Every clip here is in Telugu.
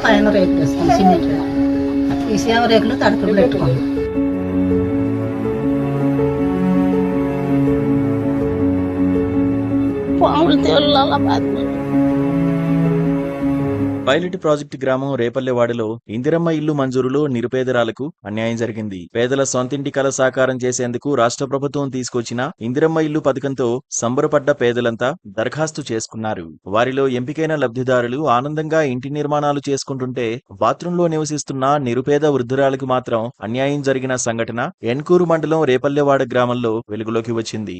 పైన రేకులు వేస్తాం, సిమెంట్ రేకులు. ఈ సేవ రేకులు తడుపులు పెట్టుకోండి. పాములు తేళ్ళ పైలట్ ప్రాజెక్టు గ్రామం రేపల్లెవాడలో ఇందిరమ్మ ఇల్లు మంజూరులో నిరుపేదరాలకు అన్యాయం జరిగింది. పేదల సొంతింటి కల సాకారం చేసేందుకు రాష్ట్ర ప్రభుత్వం తీసుకొచ్చిన ఇందిరమ్మ ఇల్లు పథకంతో సంబరపడ్డ పేదలంతా దరఖాస్తు చేసుకున్నారు. వారిలో ఎంపికైన లబ్ధిదారులు ఆనందంగా ఇంటి నిర్మాణాలు చేసుకుంటుంటే బాత్రూంలో నివసిస్తున్న నిరుపేద వృద్ధురాలకు మాత్రం అన్యాయం జరిగిన సంఘటన ఎన్కూరు మండలం రేపల్లెవాడ గ్రామంలో వెలుగులోకి వచ్చింది.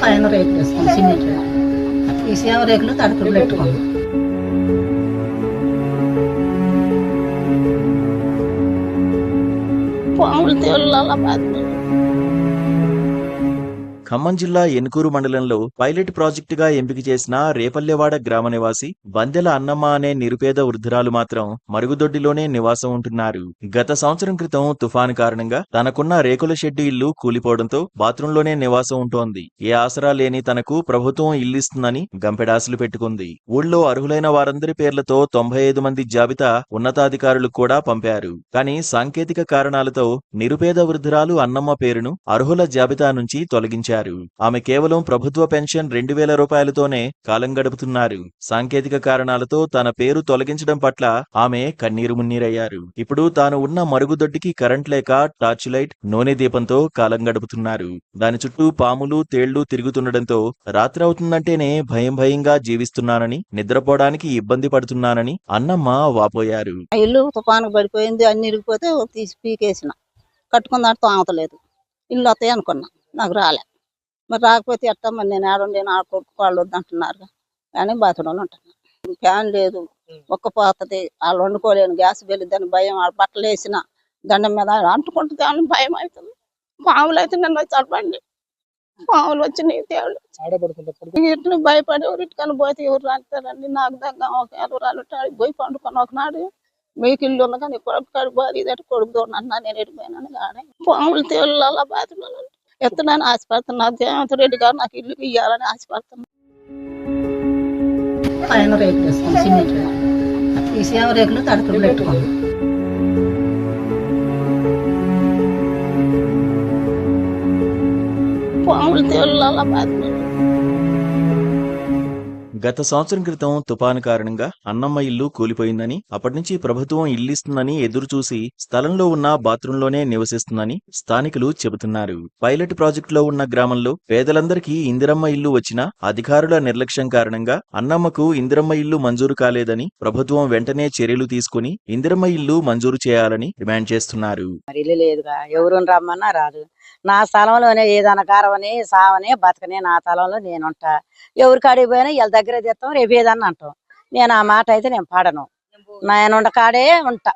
పైన రేకులు వేస్తాం, సిమెంట్ రేకులు. ఈ సేవ రేకులు తడుపులు పెట్టుకోండి. పాములు తేళ్ళ ఖమ్మం జిల్లా ఎన్కూరు మండలంలో పైలట్ ప్రాజెక్టుగా ఎంపిక చేసిన రేపల్లెవాడ గ్రామ నివాసి బందెల అన్నమ్మ అనే నిరుపేద వృద్ధురాలు మాత్రం మరుగుదొడ్డిలోనే నివాసం ఉంటున్నారు. గత సంవత్సరం క్రితం తుఫాను కారణంగా తనకున్న రేకుల షెడ్డు ఇల్లు కూలిపోవడంతో బాత్రూంలోనే నివాసం ఉంటోంది. ఏ ఆసరా లేని తనకు ప్రభుత్వం ఇల్లిస్తుందని గంపెడాసులు పెట్టుకుంది. ఊళ్ళో అర్హులైన వారందరి పేర్లతో 95 మంది జాబితా ఉన్నతాధికారులు కూడా పంపారు. కానీ సాంకేతిక కారణాలతో నిరుపేద వృద్ధురాలు అన్నమ్మ పేరును అర్హుల జాబితా నుంచి తొలగించారు. ఆమె కేవలం ప్రభుత్వ పెన్షన్ 2000 రూపాయలతోనే కాలం గడుపుతున్నారు. సాంకేతిక కారణాలతో తన పేరు తొలగించడం పట్ల ఆమె కన్నీరు మున్నీరయ్యారు. ఇప్పుడు తాను ఉన్న మరుగుదొడ్డికి కరెంట్ లేక టార్చ్ లైట్, నూనె దీపంతో కాలం గడుపుతున్నారు. దాని చుట్టూ పాములు, తేళ్లు తిరుగుతుండటంతో రాత్రి అవుతుందంటేనే భయంగా జీవిస్తున్నానని, నిద్రపోవడానికి ఇబ్బంది పడుతున్నానని అన్నమ్మ వాపోయారు. ఇల్లు తుఫాను పడిపోయింది, అన్ని ఇరిగిపోతే తీసి పీకేసిన, కట్టుకున్న తామతలేదు. ఇల్లు వస్తాయి అనుకున్నా, నాకు రాలే. మరి రాకపోతే ఎట్టా, మరి నేను ఆడుండి కొడుకు వాళ్ళు వద్దంటున్నారు. కానీ బాత్రూంలో ఉంటున్నాను. ఫ్యాన్ లేదు, ఒక్క పోతుంది, వాళ్ళు వండుకోలేను, గ్యాస్ వెళ్ళిద్దని భయం. బట్టలు వేసిన దండం మీద అంటుకుంటుంది అని భయం అవుతుంది. పాములు అయితే నన్ను చదవండి, పాములు వచ్చి నీ తేళ్ళు ఇట్లు భయపడి ఎవరింటికని పోతే ఎవరు రాస్తారండి. నాకు దగ్గర ఒక ఎవరాలు పోయి పండుకొని ఒకనాడు మీకు ఇల్లు ఉన్న కానీ కొడుకు బాధ ఇదట కొడుకు అన్నా నేను ఎడిపోయినాను. కానీ పాములు తేళ్ళ బాత్రూంలో ఎత్తున్నాను ఆశపడుతున్నా. జయంత్ రెడ్డి గారు నాకు ఇల్లు ఇయ్యాలని ఆశపడుతున్నా. పైన రేకులు వేస్తాం, సిమెంట్ రేకులు. ఈ సేవ రేకులు తడుపులు పెట్టుకోండి. పాములు తేళ్ళ బాత్రూంలో గత సంవత్సరం క్రితం తుపాను కారణంగా అన్నమ్మ ఇల్లు కూలిపోయిందని, అప్పటినుంచి ప్రభుత్వం ఇల్లిస్తుందని ఎదురుచూసి స్థలంలో ఉన్న బాత్రూంలోనే నివసిస్తుందని స్థానికులు చెబుతున్నారు. పైలట్ ప్రాజెక్టులో ఉన్న గ్రామంలో పేదలందరికీ ఇందిరమ్మ ఇల్లు వచ్చినా అధికారుల నిర్లక్ష్యం కారణంగా అన్నమ్మకు ఇందిరమ్మ ఇల్లు మంజూరు కాలేదని ప్రభుత్వం వెంటనే చర్యలు తీసుకుని ఇందిరమ్మ ఇల్లు మంజూరు చేయాలని డిమాండ్ చేస్తున్నారు. ఇల్లు లేదుగా, ఎవరు రమ్మన్నా రాదు. నా స్థలంలోనే ఏదైనా కారవని సావని బతకనే నా స్థలంలో నేనుంటా. ఎవరికి అడిగిపోయినా వీళ్ళ దగ్గర తెస్తాం, రేపు ఏదన్నా అంటాం. నేను ఆ మాట అయితే నేను పాడను. నేను కాడే ఉంటా.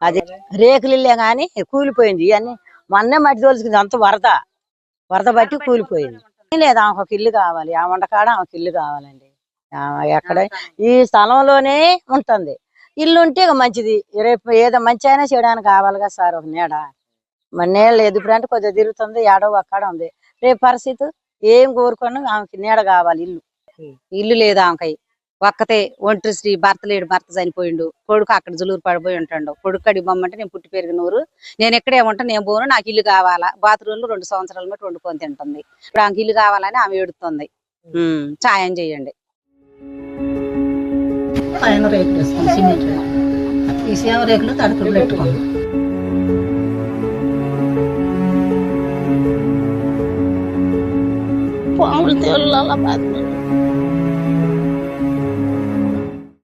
అది రేకులు ఇల్లే గాని కూలిపోయింది. ఇవన్నీ మొన్నే మట్టి తోలుచుకుంది, అంత వరద బట్టి కూలిపోయింది. లేదు, ఆమెకు ఒక ఇల్లు కావాలి, ఆ ఉండకాడ ఆమెకు ఇల్లు కావాలండి. ఎక్కడ ఈ స్థలంలోనే ఉంటుంది. ఇల్లు ఉంటే ఇక మంచిది. రేపు ఏదో మంచి అయినా చేయడానికి కావాలిగా సార్ ఒక నీడ. మరి నీడ లేదు, ఇప్పుడు అంటే కొద్దిగా తిరుగుతుంది, ఏడో అక్కడ ఉంది. రేపు పరిస్థితి ఏం కోరుకున్నా ఆమెకి నీడ కావాలి. ఇల్లు లేదు ఆమెకి. ఒక్కతే ఒంటరి స్త్రీ, భర్త లేడు, భర్త చనిపోయిండు, కొడుకు అక్కడ జులూరు పడిపోయి ఉంటాడు. కొడుకు కడిగి బొమ్మంటే నేను పుట్టి పెరిగిన ఊరు, నేను ఎక్కడే ఉంటా, నేను పోను, నాకు ఇల్లు కావాలా. బాత్రూంలో 2 సంవత్సరాల మట్టి వండుకొని తింటుంది. ఇప్పుడు ఆమెకి ఇల్లు కావాలని ఆమె ఏడుతుంది. సాయం చేయండి. పైన రేకులు వేస్తాం, సిమెంట్ రేకులు. ఈ సేవ రేకులు తడుపులు పెట్టుకోండి. పాములు తేళ్ళ బాత్రూంలో